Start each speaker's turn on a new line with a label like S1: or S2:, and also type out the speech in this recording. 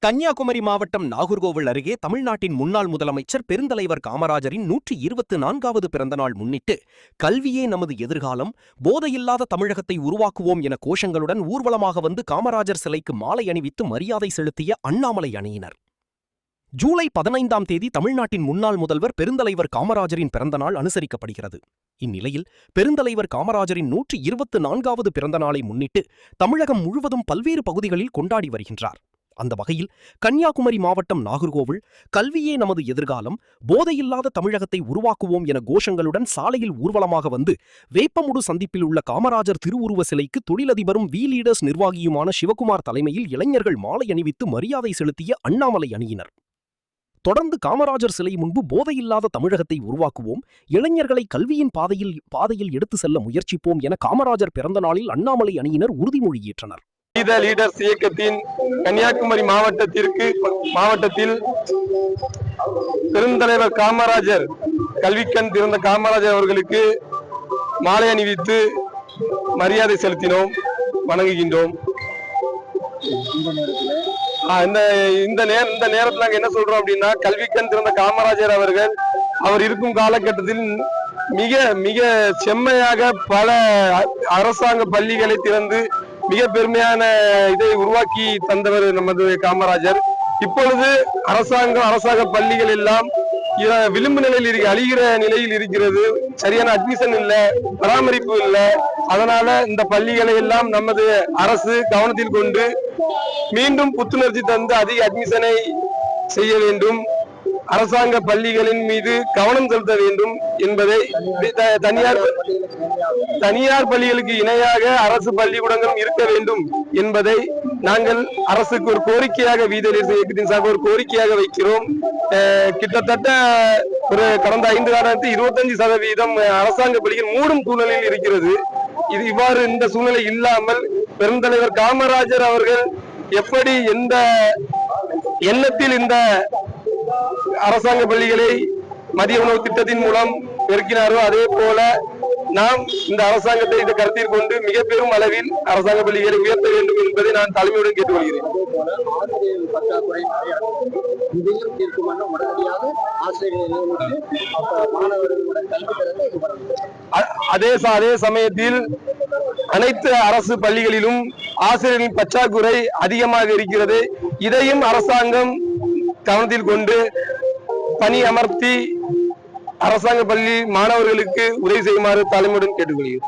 S1: கன்னியாகுமரி மாவட்டம் நாகர்கோவில் அருகே தமிழ்நாட்டின் முன்னாள் முதலமைச்சர் பெருந்தலைவர் காமராஜரின் 124வது பிறந்தநாள் முன்னிட்டு கல்வியே நமது எதிர்காலம், போதையில்லாத தமிழகத்தை உருவாக்குவோம் என கோஷங்களுடன் ஊர்வலமாக வந்து காமராஜர் சிலைக்கு மாலை அணிவித்து மரியாதை செலுத்திய அண்ணாமலை அணியினர். ஜூலை 15ஆம் தேதி தமிழ்நாட்டின் முன்னாள் முதல்வர் பெருந்தலைவர் காமராஜரின் பிறந்தநாள் அனுசரிக்கப்படுகிறது. இந்நிலையில் பெருந்தலைவர் காமராஜரின் 124வது பிறந்தநாளை முன்னிட்டு தமிழகம் முழுவதும் பல்வேறு பகுதிகளில் கொண்டாடி வருகின்றார். அந்த வகையில் கன்னியாகுமரி மாவட்டம் நாகர்கோவில் கல்வியே நமது எதிர்காலம், போதையில்லாத தமிழகத்தை உருவாக்குவோம் என கோஷங்களுடன் சாலையில் ஊர்வலமாக வந்து வேப்பமுடு சந்திப்பில் உள்ள காமராஜர் திருவுருவ சிலைக்கு தொழிலதிபரும் வி லீடர்ஸ் நிர்வாகியுமான சிவகுமார் தலைமையில் இளைஞர்கள் மாலை அணிவித்து மரியாதை செலுத்திய அண்ணாமலை அணியினர். தொடர்ந்து காமராஜர் சிலை முன்பு போதையில்லாத தமிழகத்தை உருவாக்குவோம், இளைஞர்களை கல்வியின் பாதையில் எடுத்து செல்ல முயற்சிப்போம் என காமராஜர் பிறந்த நாளில் அண்ணாமலை அணியினர் உறுதிமொழி ஏற்றனர்.
S2: லீடர்ஸ் இயக்கத்தின் கன்னியாகுமரி மாவட்டத்தில் பெருந்தலைவர் காமராஜர், கல்விக்கண் திறந்த காமராஜர் அவர்களுக்கு மாலை அணிவித்து மரியாதை செலுத்தினோம், வணங்குகின்றோம். இந்த நேரத்தில் நாங்க என்ன சொல்றோம் அப்படின்னா, கல்விக்கண் திறந்த காமராஜர் அவர்கள் அவர் இருக்கும் காலகட்டத்தில் மிக மிக செம்மையாக பல அரசாங்க பள்ளிகளை திறந்து மிக பெருமையான இதை உருவாக்கி தந்தவர் நமது காமராஜர். இப்பொழுது அரசாங்க பள்ளிகள் எல்லாம் விளிம்பு நிலையில் அழிகிற நிலையில் இருக்கிறது. சரியான அட்மிஷன் இல்லை, பராமரிப்பு இல்லை. அதனால இந்த பள்ளிகளை எல்லாம் நமது அரசு கவனத்தில் கொண்டு மீண்டும் புத்துணர்ச்சி தந்து அதிக அட்மிஷனை செய்ய வேண்டும், அரசாங்க பள்ளிகளின் மீது கவனம் செலுத்த வேண்டும் என்பதை, தனியார் பள்ளிகளுக்கு இணையாக அரசு பள்ளிக்கூடங்களும் இருக்க வேண்டும் என்பதை நாங்கள் அரசுக்கு ஒரு கோரிக்கையாக, வீதலிசை இயக்கத்தின் சார்பாக ஒரு கோரிக்கையாக வைக்கிறோம். கிட்டத்தட்ட ஒரு கடந்த 5 காலத்தில் 25% அரசாங்க பள்ளிகள் மூடும் சூழ்நிலையில் இருக்கிறது. இது இவ்வாறு இந்த சூழ்நிலை இல்லாமல் பெருந்தலைவர் காமராஜர் அவர்கள் எப்படி எந்த எண்ணத்தில் இந்த அரசாங்க பள்ளிகளை மதிய உணவு திட்டத்தின் மூலம் பெருக்கினாரோ, அதே போல நாம் இந்த அரசாங்கத்தை இந்த கருத்தில் கொண்டு மிக பெரும் அளவில் அரசாங்க பள்ளிகளை உயர்த்த வேண்டும் என்பதை நான் தலைமையுடன் கேட்டுக்கொள்கிறேன். அதே சமயத்தில் அனைத்து அரசு பள்ளிகளிலும் ஆசிரியர்களின் பற்றாக்குறை அதிகமாக இருக்கிறது. இதையும் அரசாங்கம் கவனத்தில் கொண்டு பணி அமர்த்தி அரசாங்க பள்ளி மாணவர்களுக்கு உதவி செய்யுமாறு தலைமையுடன் கேட்டுக்கொள்கிறேன்.